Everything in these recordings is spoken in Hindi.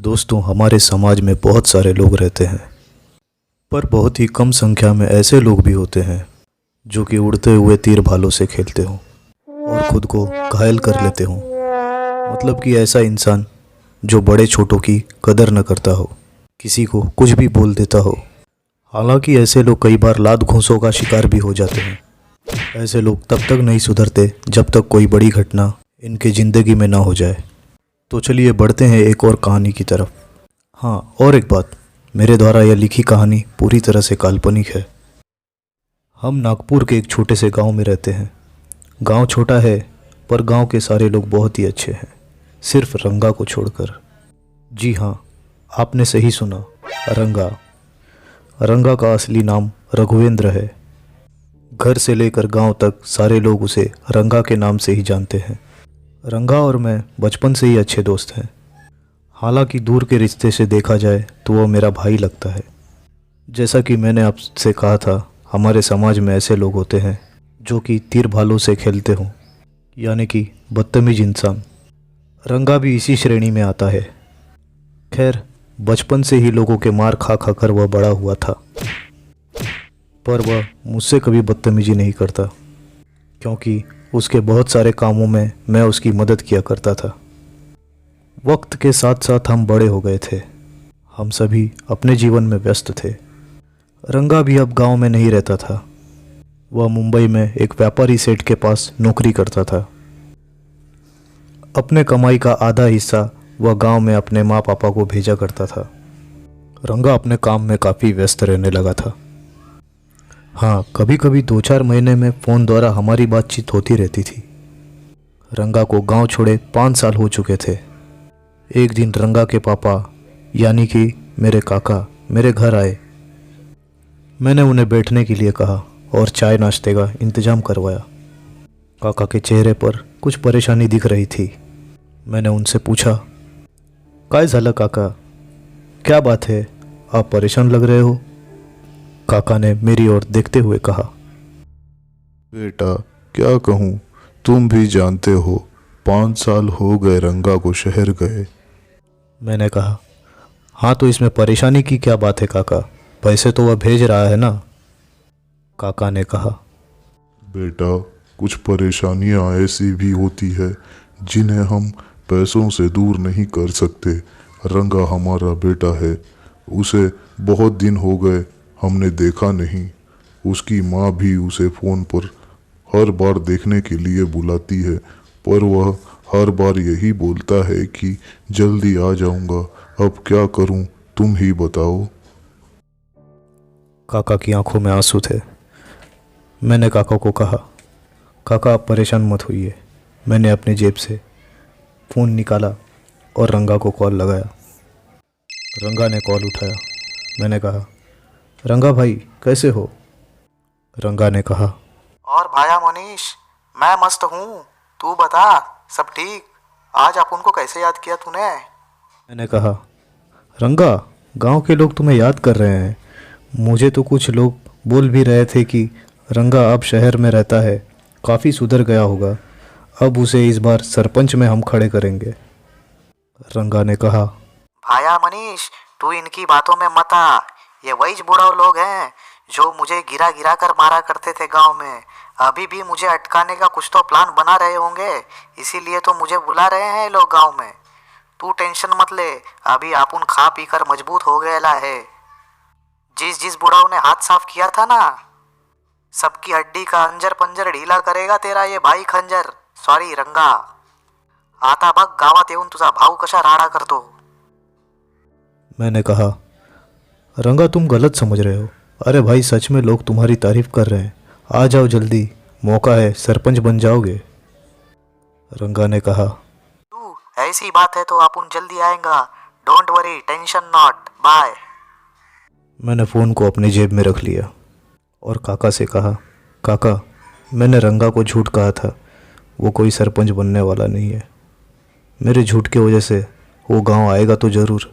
दोस्तों, हमारे समाज में बहुत सारे लोग रहते हैं, पर बहुत ही कम संख्या में ऐसे लोग भी होते हैं जो कि उड़ते हुए तीर भालों से खेलते हों और खुद को घायल कर लेते हों। मतलब कि ऐसा इंसान जो बड़े छोटों की कदर न करता हो, किसी को कुछ भी बोल देता हो। हालांकि ऐसे लोग कई बार लात घूंसों का शिकार भी हो जाते हैं। ऐसे लोग तब तक नहीं सुधरते जब तक कोई बड़ी घटना इनकी ज़िंदगी में ना हो जाए। तो चलिए बढ़ते हैं एक और कहानी की तरफ। हाँ, और एक बात, मेरे द्वारा यह लिखी कहानी पूरी तरह से काल्पनिक है। हम नागपुर के एक छोटे से गांव में रहते हैं। गांव छोटा है, पर गांव के सारे लोग बहुत ही अच्छे हैं, सिर्फ रंगा को छोड़कर। जी हाँ, आपने सही सुना, रंगा। रंगा का असली नाम रघुवेंद्र है। घर से लेकर गांव तक सारे लोग उसे रंगा के नाम से ही जानते हैं। रंगा और मैं बचपन से ही अच्छे दोस्त हैं। हालांकि दूर के रिश्ते से देखा जाए तो वो मेरा भाई लगता है। जैसा कि मैंने आपसे कहा था, हमारे समाज में ऐसे लोग होते हैं जो कि तीर भालों से खेलते हों, यानी कि बदतमीज इंसान। रंगा भी इसी श्रेणी में आता है। खैर, बचपन से ही लोगों के मार खा खा कर वह बड़ा हुआ था, पर वह मुझसे कभी बदतमीजी नहीं करता, क्योंकि उसके बहुत सारे कामों में मैं उसकी मदद किया करता था। वक्त के साथ साथ हम बड़े हो गए थे। हम सभी अपने जीवन में व्यस्त थे। रंगा भी अब गांव में नहीं रहता था। वह मुंबई में एक व्यापारी सेठ के पास नौकरी करता था। अपने कमाई का आधा हिस्सा वह गांव में अपने माँ पापा को भेजा करता था। रंगा अपने काम में काफ़ी व्यस्त रहने लगा था। हाँ, कभी कभी 2-4 महीने में फ़ोन द्वारा हमारी बातचीत होती रहती थी। रंगा को गांव छोड़े 5 साल हो चुके थे। एक दिन रंगा के पापा, यानी कि मेरे काका, मेरे घर आए। मैंने उन्हें बैठने के लिए कहा और चाय नाश्ते का इंतज़ाम करवाया। काका के चेहरे पर कुछ परेशानी दिख रही थी। मैंने उनसे पूछा, काय झालं काका, क्या बात है, आप परेशान लग रहे हो? काका ने मेरी ओर देखते हुए कहा, बेटा क्या कहूँ, तुम भी जानते हो 5 साल हो गए रंगा को शहर गए। मैंने कहा, हाँ तो इसमें परेशानी की क्या बात है काका, पैसे तो वह भेज रहा है ना। काका ने कहा, बेटा कुछ परेशानियां ऐसी भी होती है जिन्हें हम पैसों से दूर नहीं कर सकते। रंगा हमारा बेटा है, उसे बहुत दिन हो गए हमने देखा नहीं। उसकी माँ भी उसे फ़ोन पर हर बार देखने के लिए बुलाती है, पर वह हर बार यही बोलता है कि जल्दी आ जाऊंगा। अब क्या करूं, तुम ही बताओ। काका की आंखों में आंसू थे। मैंने काका को कहा, काका आप परेशान मत होइए। मैंने अपनी जेब से फ़ोन निकाला और रंगा को कॉल लगाया। रंगा ने कॉल उठाया। मैंने कहा, रंगा भाई कैसे हो? रंगा ने कहा, और भाया मनीष, मैं मस्त हूँ। तू बता, सब ठीक? आज अपन को कैसे याद किया तूने? मैंने कहा, रंगा, गांव के लोग तुम्हें याद कर रहे हैं। मुझे तो कुछ लोग बोल भी रहे थे कि रंगा अब शहर में रहता है, काफ़ी सुधर गया होगा, अब उसे इस बार सरपंच में हम खड़े करेंगे। रंगा ने कहा, भाया मनीष, तू इनकी बातों में मत आ। ये वही बुढ़ा लोग हैं जो मुझे गिरा गिरा कर मारा करते थे गांव में। अभी भी मुझे अटकाने का कुछ तो प्लान बना रहे होंगे, इसीलिए तो मुझे बुला रहे हैं लोग गांव में। तू टेंशन मत ले, अभी अपन खा पी कर मजबूत हो गया है। जिस जिस बुढ़ाओं ने हाथ साफ किया था ना, सबकी हड्डी का अंजर पंजर ढीला करेगा तेरा ये भाई खंजर, सॉरी रंगा। आता बघ गावात येऊन तुझा भाऊ कशा राडा करतो। मैंने कहा, रंगा तुम गलत समझ रहे हो। अरे भाई, सच में लोग तुम्हारी तारीफ कर रहे हैं। आ जाओ जल्दी, मौका है, सरपंच बन जाओगे। रंगा ने कहा, तू ऐसी बात है तो अपन जल्दी आएगा। Don't worry, tension not, bye. मैंने फ़ोन को अपनी जेब में रख लिया और काका से कहा, काका, मैंने रंगा को झूठ कहा था, वो कोई सरपंच बनने वाला नहीं है। मेरे झूठ की वजह से वो गांव आएगा तो ज़रूर।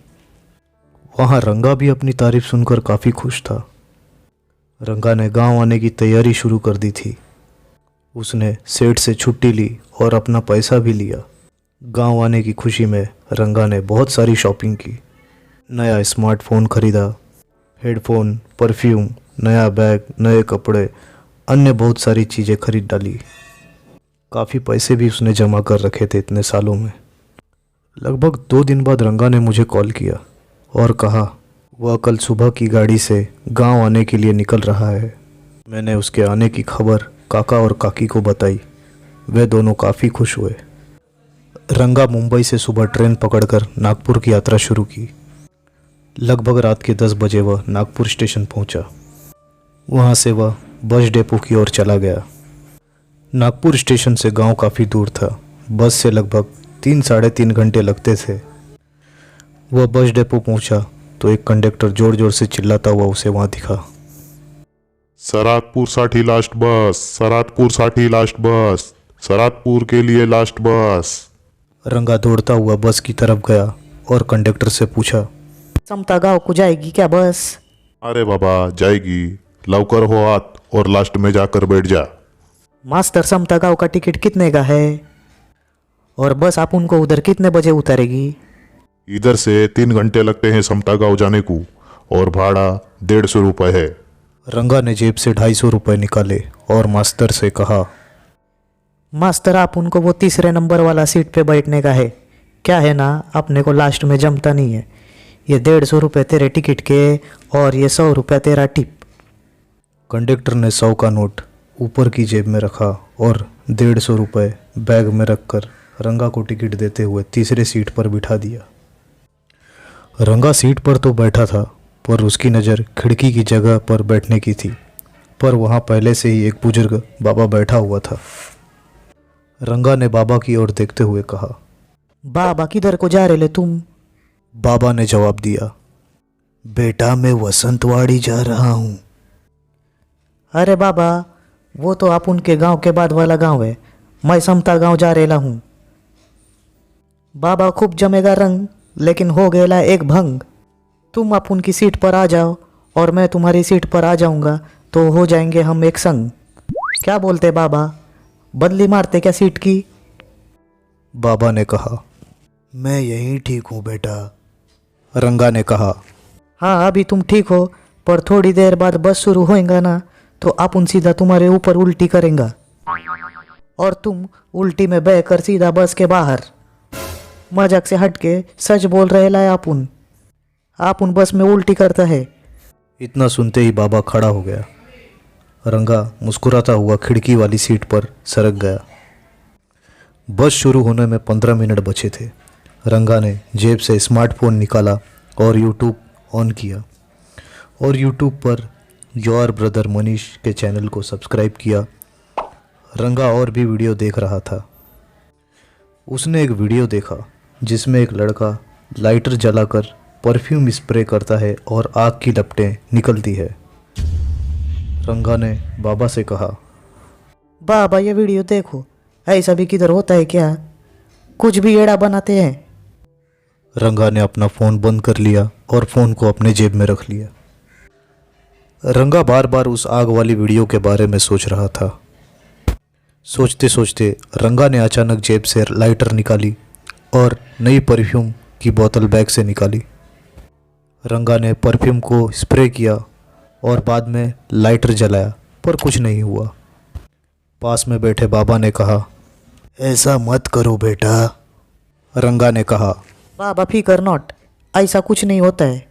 वहाँ रंगा भी अपनी तारीफ सुनकर काफ़ी खुश था। रंगा ने गांव आने की तैयारी शुरू कर दी थी। उसने सेठ से छुट्टी ली और अपना पैसा भी लिया। गांव आने की खुशी में रंगा ने बहुत सारी शॉपिंग की। नया स्मार्टफोन खरीदा, हेडफोन, परफ्यूम, नया बैग, नए कपड़े, अन्य बहुत सारी चीज़ें खरीद डाली। काफ़ी पैसे भी उसने जमा कर रखे थे इतने सालों में। लगभग 2 दिन बाद रंगा ने मुझे कॉल किया और कहा वह कल सुबह की गाड़ी से गांव आने के लिए निकल रहा है। मैंने उसके आने की खबर काका और काकी को बताई। वे दोनों काफ़ी खुश हुए। रंगा मुंबई से सुबह ट्रेन पकड़कर नागपुर की यात्रा शुरू की। लगभग रात के 10 बजे वह नागपुर स्टेशन पहुंचा। वहां से वह बस डिपो की ओर चला गया। नागपुर स्टेशन से गांव काफ़ी दूर था। बस से लगभग 3-3.5 घंटे लगते थे। वह बस डिपो पहुंचा तो एक कंडक्टर जोर जोर से चिल्लाता हुआ उसे वहां दिखा। सरादपूरसाठी लास्ट बस, सरादपूरसाठी लास्ट बस, सरादपूर के लिए लास्ट बस। रंगा दौड़ता हुआ बस की तरफ गया और कंडक्टर से पूछा, समता गांव को जाएगी क्या बस? अरे बाबा जाएगी, लवकर हो आत और लास्ट में जाकर बैठ जा। मास्टर समता गांव का टिकट कितने का है और बस आप उनको उधर कितने बजे उतारेगी? इधर से 3 घंटे लगते हैं समता गांव जाने को और भाड़ा 150 रुपये है। रंगा ने जेब से 250 रुपये निकाले और मास्टर से कहा, मास्टर आप उनको वो 3रे नंबर वाला सीट पे बैठने का है। क्या है ना, अपने को लास्ट में जमता नहीं है। ये 150 रुपये तेरे टिकट के और ये 100 रुपये तेरा टिप। कंडक्टर ने 100 का नोट ऊपर की जेब में रखा और 150 रुपये बैग में रखकर रंगा को टिकट देते हुए तीसरे सीट पर बिठा दिया। रंगा सीट पर तो बैठा था पर उसकी नज़र खिड़की की जगह पर बैठने की थी। पर वहाँ पहले से ही एक बुजुर्ग बाबा बैठा हुआ था। रंगा ने बाबा की ओर देखते हुए कहा, बाबा किधर को जा रहे ले तुम? बाबा ने जवाब दिया, बेटा मैं वसंतवाड़ी जा रहा हूँ। अरे बाबा, वो तो आप उनके गांव के बाद वाला गांव है। मैं समता गांव जा रेला हूँ। बाबा खूब जमेगा रंग, लेकिन हो गया एक भंग। तुम आप उनकी सीट पर आ जाओ और मैं तुम्हारी सीट पर आ जाऊंगा तो हो जाएंगे हम एक संग। क्या बोलते बाबा, बदली मारते क्या सीट की? बाबा ने कहा, मैं यहीं ठीक हूँ बेटा। रंगा ने कहा, हाँ अभी तुम ठीक हो, पर थोड़ी देर बाद बस शुरू होएगा ना तो अपन सीधा तुम्हारे ऊपर उल्टी करेंगे और तुम उल्टी में बहकर सीधा बस के बाहर। मजाक से हटके सच बोल रहे लाए आपुन बस में उल्टी करता है। इतना सुनते ही बाबा खड़ा हो गया। रंगा मुस्कुराता हुआ खिड़की वाली सीट पर सरक गया। बस शुरू होने में 15 मिनट बचे थे। रंगा ने जेब से स्मार्टफोन निकाला और यूट्यूब ऑन किया और YouTube per your brother Manish के चैनल को सब्सक्राइब किया। रंगा और भी वीडियो देख रहा था। उसने एक वीडियो देखा जिसमें एक लड़का लाइटर जलाकर परफ्यूम स्प्रे करता है और आग की लपटें निकलती है। रंगा ने बाबा से कहा, बाबा ये वीडियो देखो, ऐसा भी किधर होता है क्या? कुछ भी एड़ा बनाते हैं। रंगा ने अपना फ़ोन बंद कर लिया और फ़ोन को अपने जेब में रख लिया। रंगा बार बार उस आग वाली वीडियो के बारे में सोच रहा था। सोचते सोचते रंगा ने अचानक जेब से लाइटर निकाली और नई परफ्यूम की बोतल बैग से निकाली। रंगा ने परफ्यूम को स्प्रे किया और बाद में लाइटर जलाया, पर कुछ नहीं हुआ। पास में बैठे बाबा ने कहा, ऐसा मत करो बेटा। रंगा ने कहा, बाबा फिकर नॉट, ऐसा कुछ नहीं होता है।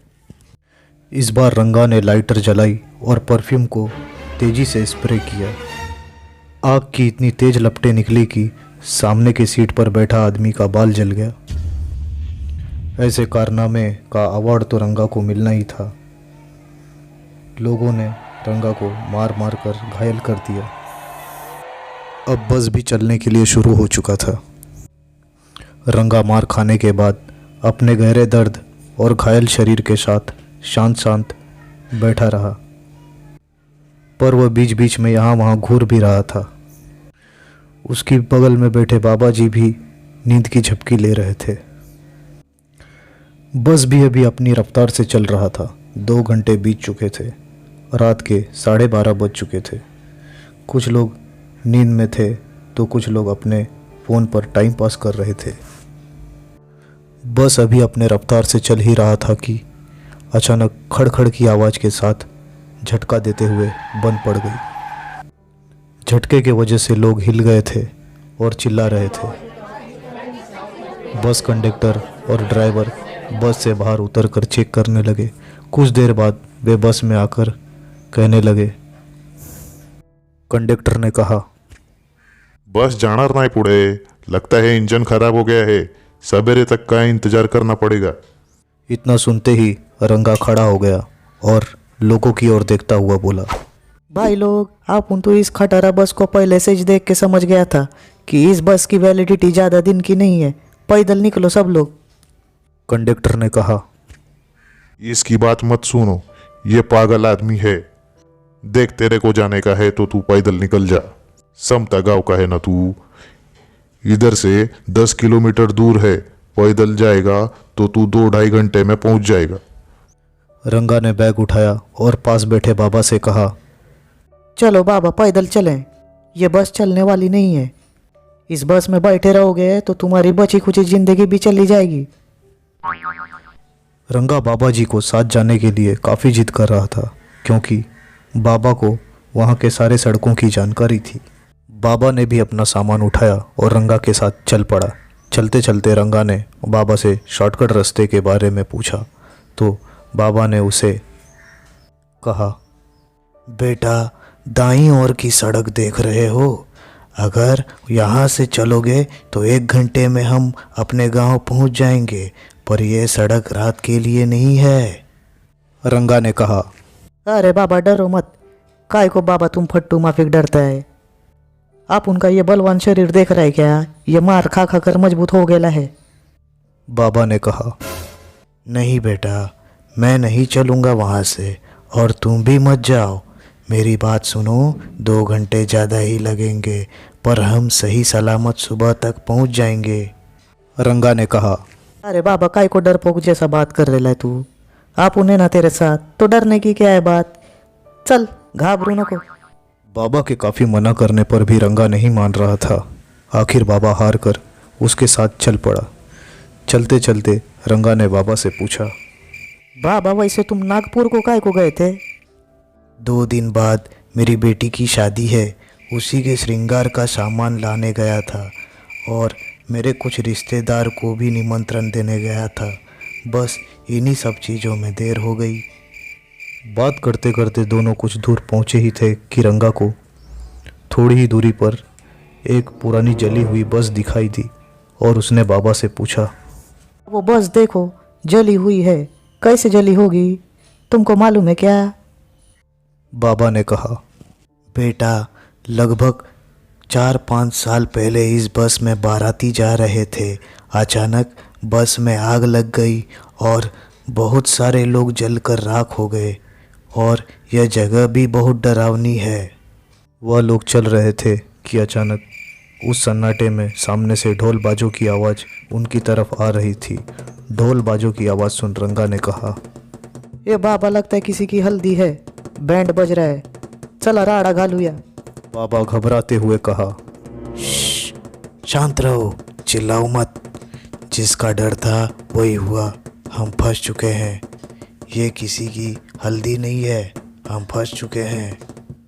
इस बार रंगा ने लाइटर जलाई और परफ्यूम को तेजी से स्प्रे किया। आग की इतनी तेज लपटें निकली कि सामने की सीट पर बैठा आदमी का बाल जल गया। ऐसे कारनामे का अवार्ड तो रंगा को मिलना ही था। लोगों ने रंगा को मार मार कर घायल कर दिया। अब बस भी चलने के लिए शुरू हो चुका था। रंगा मार खाने के बाद अपने गहरे दर्द और घायल शरीर के साथ शांत शांत बैठा रहा, पर वह बीच बीच में यहाँ वहाँ घूर भी रहा था। उसकी बगल में बैठे बाबा जी भी नींद की झपकी ले रहे थे। बस भी अभी अपनी रफ्तार से चल रहा था। 2 घंटे बीत चुके थे। रात के 12:30 बज चुके थे। कुछ लोग नींद में थे तो कुछ लोग अपने फ़ोन पर टाइम पास कर रहे थे। बस अभी अपने रफ्तार से चल ही रहा था कि अचानक खड़खड़ की आवाज़ के साथ झटका देते हुए बंद पड़ गई। झटके की वजह से लोग हिल गए थे और चिल्ला रहे थे। बस कंडक्टर और ड्राइवर बस से बाहर उतरकर चेक करने लगे। कुछ देर बाद वे बस में आकर कहने लगे। कंडक्टर ने कहा, बस जाणार नाही पुढे, लगता है इंजन खराब हो गया है, सवेरे तक का इंतजार करना पड़ेगा। इतना सुनते ही रंगा खड़ा हो गया और लोगों की ओर देखता हुआ बोला, भाई लोग, आप तो इस खटारा बस को पहले से ही देख के समझ गया था कि इस बस की वैलिडिटी ज़्यादा दिन की नहीं है। पैदल निकलो सब लोग। कंडक्टर ने कहा। इसकी बात मत सुनो, ये पागल आदमी है। देख, तेरे को जाने का है तो तू पैदल निकल जा। समता गांव का है ना तू, इधर से 10 किलोमीटर दूर है। पैदल जाएगा तो तू 2-2.5 घंटे में पहुंच जाएगा। रंगा ने बैग उठाया और पास बैठे बाबा से कहा, चलो बाबा, पैदल चलें। ये बस चलने वाली नहीं है। इस बस में बैठे रहोगे तो तुम्हारी बची खुची जिंदगी भी चली जाएगी। रंगा बाबा जी को साथ जाने के लिए काफ़ी जिद कर रहा था, क्योंकि बाबा को वहाँ के सारे सड़कों की जानकारी थी। बाबा ने भी अपना सामान उठाया और रंगा के साथ चल पड़ा। चलते चलते रंगा ने बाबा से शॉर्टकट रास्ते के बारे में पूछा तो बाबा ने उसे कहा, बेटा, दाईं ओर की सड़क देख रहे हो? अगर यहाँ से चलोगे तो 1 घंटे में हम अपने गांव पहुँच जाएंगे, पर यह सड़क रात के लिए नहीं है। रंगा ने कहा। अरे बाबा, डरो मत। काय को बाबा तुम फट्टू माफिक डरता है? आप उनका ये बलवान शरीर देख रहे क्या? ये मार खा खा कर मजबूत हो गया है। बाबा ने कहा। नहीं बेटा, मैं नहीं चलूँगा वहाँ से, और तुम भी मत जाओ। मेरी बात सुनो, 2 घंटे ज़्यादा ही लगेंगे, पर हम सही सलामत सुबह तक पहुँच जाएंगे। रंगा ने कहा। अरे बाबा, काय को डरपोक जैसा बात कर रहा है तू? आप उन्हें ना तेरे साथ, तो डरने की क्या है बात? चल, घाबरू नको। बाबा के काफ़ी मना करने पर भी रंगा नहीं मान रहा था। आखिर बाबा हार कर उसके साथ चल पड़ा। चलते चलते रंगा ने बाबा से पूछा, बाबा, वैसे तुम नागपुर को काय को गए थे? 2 दिन बाद मेरी बेटी की शादी है, उसी के श्रृंगार का सामान लाने गया था, और मेरे कुछ रिश्तेदार को भी निमंत्रण देने गया था। बस इन्हीं सब चीज़ों में देर हो गई। बात करते करते दोनों कुछ दूर पहुँचे ही थे कि रंगा को थोड़ी ही दूरी पर एक पुरानी जली हुई बस दिखाई दी और उसने बाबा से पूछा, वो बस देखो, जली हुई है। कैसे जली होगी, तुमको मालूम है क्या? बाबा ने कहा। बेटा, लगभग 4-5 साल पहले इस बस में बाराती जा रहे थे। अचानक बस में आग लग गई और बहुत सारे लोग जलकर राख हो गए, और यह जगह भी बहुत डरावनी है। वह लोग चल रहे थे कि अचानक उस सन्नाटे में सामने से ढोल बाजों की आवाज़ उनकी तरफ आ रही थी। ढोल बाजों की आवाज़ सुन रंगा ने कहा, ये बाबा, लगता है किसी की हल्दी है। बैंड बज रहा है, चला राड़ा घालूया। बाबा घबराते हुए कहा, शांत रहो, चिल्लाओ मत। जिसका डर था वही हुआ। हम फंस चुके हैं। ये किसी की हल्दी नहीं है, हम फंस चुके हैं।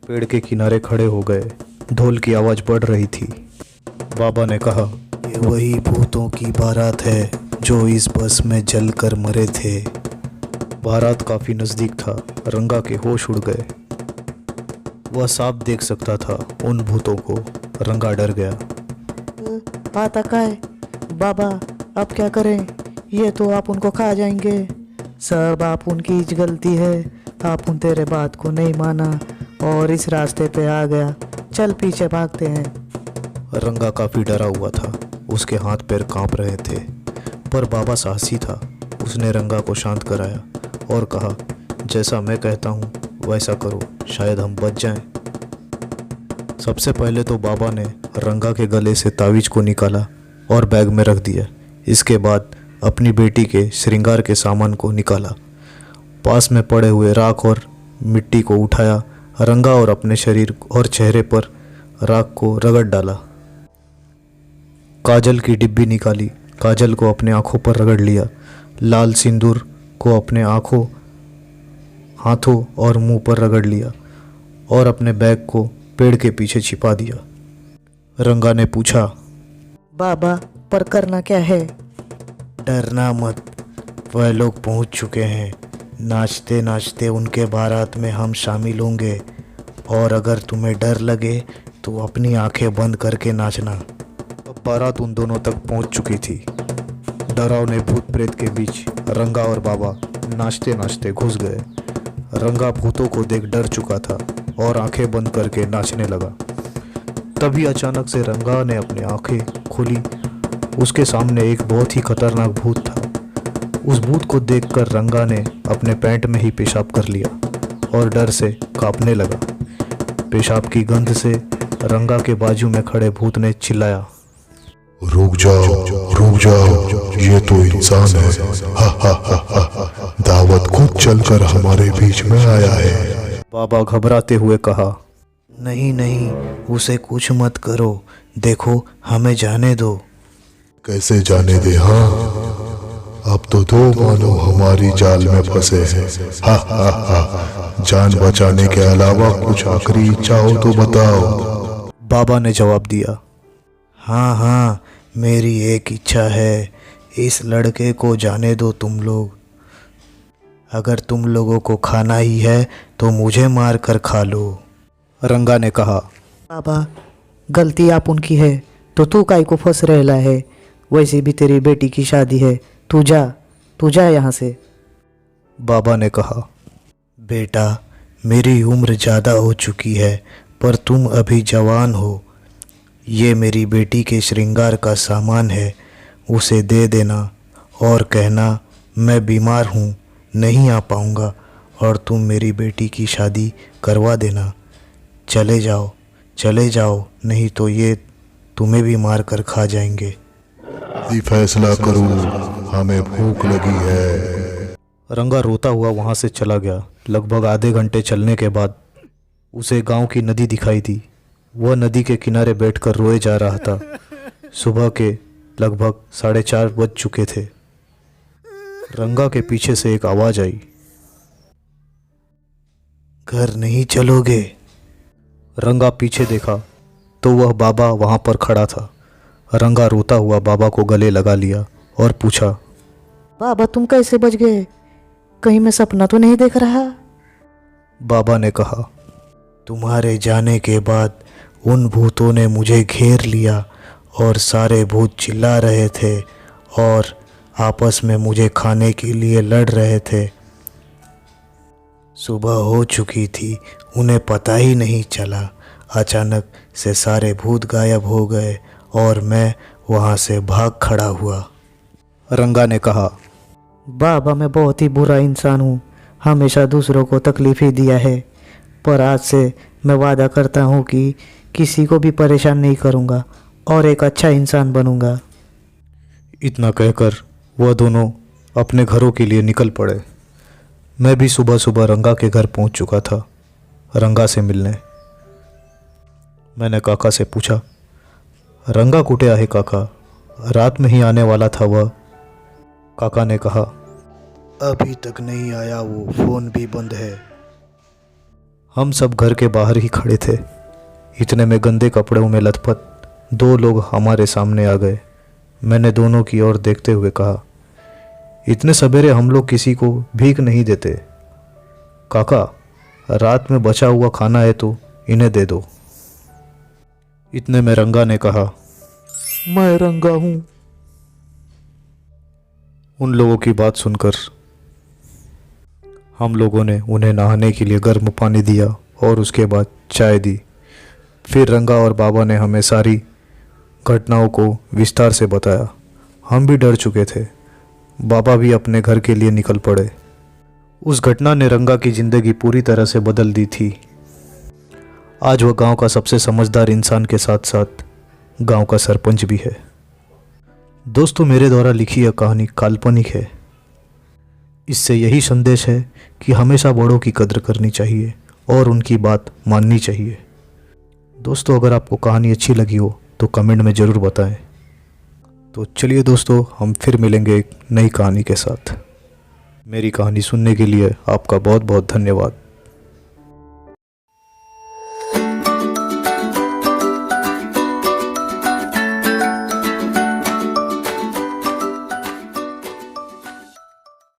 पेड़ के किनारे खड़े हो गए। ढोल की आवाज़ बढ़ रही थी। बाबा ने कहा, ये वही भूतों की बारात है जो इस बस में जलकर मरे थे। बारात काफ़ी नज़दीक था। रंगा के होश उड़ गए। वह साफ देख सकता था उन भूतों को। रंगा डर गया। आता का है बाबा, अब क्या करें? ये तो आप उनको खा जाएंगे। सब आप उनकी ही गलती है। आप उन तेरे बात को नहीं माना और इस रास्ते पे आ गया। चल पीछे भागते हैं। रंगा काफ़ी डरा हुआ था। उसके हाथ पैर कांप रहे थे, पर बाबा साहसी था। उसने रंगा को शांत कराया और कहा, जैसा मैं कहता हूँ वैसा करो, शायद हम बच जाएं। सबसे पहले तो बाबा ने रंगा के गले से तावीज़ को निकाला और बैग में रख दिया। इसके बाद अपनी बेटी के श्रृंगार के सामान को निकाला। पास में पड़े हुए राख और मिट्टी को उठाया। रंगा और अपने शरीर और चेहरे पर राख को रगड़ डाला। काजल की डिब्बी निकाली, काजल को अपने आँखों पर रगड़ लिया, लाल सिंदूर को अपने आँखों, हाथों और मुंह पर रगड़ लिया और अपने बैग को पेड़ के पीछे छिपा दिया। रंगा ने पूछा, बाबा पर करना क्या है? डरना मत, वह लोग पहुंच चुके हैं। नाचते नाचते उनके बारात में हम शामिल होंगे, और अगर तुम्हें डर लगे तो अपनी आंखें बंद करके नाचना। अब बारात उन दोनों तक पहुंच चुकी थी। डरावने भूत प्रेत के बीच रंगा और बाबा नाचते नाचते घुस गए। रंगा भूतों को देख डर चुका था और आंखें बंद करके नाचने लगा। तभी अचानक से रंगा ने अपनी आंखें खोली। उसके सामने एक बहुत ही खतरनाक भूत था। उस भूत को देखकर रंगा ने अपने पैंट में ही पेशाब कर लिया और डर से कांपने लगा। पेशाब की गंध से रंगा के बाजू में खड़े भूत ने चिल्लाया, रुक जाओ, ये तो इंसान है। हा हा हा हा, दावत खुद चलकर हमारे बीच में आया है। बाबा घबराते हुए कहा, नहीं नहीं, उसे कुछ मत करो, देखो हमें जाने दो। कैसे जाने दे? हाँ, अब तो दो मानव हमारी जाल में फंसे हैं। हा हा हा, जान बचाने के अलावा कुछ आखिरी इच्छा हो तो बताओ। बाबा ने जवाब दिया, हाँ हाँ, मेरी एक इच्छा है, इस लड़के को जाने दो तुम लोग। अगर तुम लोगों को खाना ही है तो मुझे मार कर खा लो। रंगा ने कहा, बाबा गलती आप उनकी है तो तू काहे को फंस रहला है? वैसे भी तेरी बेटी की शादी है, तू जा यहाँ से। बाबा ने कहा, बेटा मेरी उम्र ज़्यादा हो चुकी है, पर तुम अभी जवान हो। ये मेरी बेटी के श्रृंगार का सामान है, उसे दे देना और कहना मैं बीमार हूँ, नहीं आ पाऊँगा, और तुम मेरी बेटी की शादी करवा देना। चले जाओ, नहीं तो ये तुम्हें भी मार कर खा जाएंगे। फैसला करो, हमें भूख लगी है। रंगा रोता हुआ वहाँ से चला गया। लगभग आधे घंटे चलने के बाद उसे गांव की नदी दिखाई दी। वह नदी के किनारे बैठकर रोए जा रहा था। सुबह के लगभग 4:30 बज चुके थे। रंगा के पीछे से एक आवाज़ आई, घर नहीं चलोगे? रंगा पीछे देखा तो वह बाबा वहाँ पर खड़ा था। रंगा रोता हुआ बाबा को गले लगा लिया और पूछा, बाबा तुम कैसे बच गए? कहीं मैं सपना तो नहीं देख रहा? बाबा ने कहा, तुम्हारे जाने के बाद उन भूतों ने मुझे घेर लिया और सारे भूत चिल्ला रहे थे और आपस में मुझे खाने के लिए लड़ रहे थे। सुबह हो चुकी थी, उन्हें पता ही नहीं चला। अचानक से सारे भूत गायब हो गए और मैं वहाँ से भाग खड़ा हुआ। रंगा ने कहा, बाबा मैं बहुत ही बुरा इंसान हूँ, हमेशा दूसरों को तकलीफ ही दिया है, पर आज से मैं वादा करता हूँ कि किसी को भी परेशान नहीं करूँगा और एक अच्छा इंसान बनूँगा। इतना कहकर वह दोनों अपने घरों के लिए निकल पड़े। मैं भी सुबह सुबह रंगा के घर पहुँच चुका था रंगा से मिलने। मैंने काका से पूछा, रंगा कुटे आहे काका? रात में ही आने वाला था वह। काका ने कहा, अभी तक नहीं आया, वो फ़ोन भी बंद है। हम सब घर के बाहर ही खड़े थे। इतने में गंदे कपड़ों में लथपथ 2 लोग हमारे सामने आ गए। मैंने दोनों की ओर देखते हुए कहा, इतने सवेरे हम लोग किसी को भीख नहीं देते। काका, रात में बचा हुआ खाना है तो इन्हें दे दो। इतने में रंगा ने कहा, मैं रंगा हूँ। उन लोगों की बात सुनकर हम लोगों ने उन्हें नहाने के लिए गर्म पानी दिया और उसके बाद चाय दी। फिर रंगा और बाबा ने हमें सारी घटनाओं को विस्तार से बताया। हम भी डर चुके थे। बाबा भी अपने घर के लिए निकल पड़े। उस घटना ने रंगा की ज़िंदगी पूरी तरह से बदल दी थी। आज वह गांव का सबसे समझदार इंसान के साथ साथ गांव का सरपंच भी है। दोस्तों, मेरे द्वारा लिखी यह कहानी काल्पनिक है। इससे यही संदेश है कि हमेशा बड़ों की कद्र करनी चाहिए और उनकी बात माननी चाहिए। दोस्तों, अगर आपको कहानी अच्छी लगी हो तो कमेंट में ज़रूर बताएं। तो चलिए दोस्तों, हम फिर मिलेंगे एक नई कहानी के साथ। मेरी कहानी सुनने के लिए आपका बहुत बहुत धन्यवाद।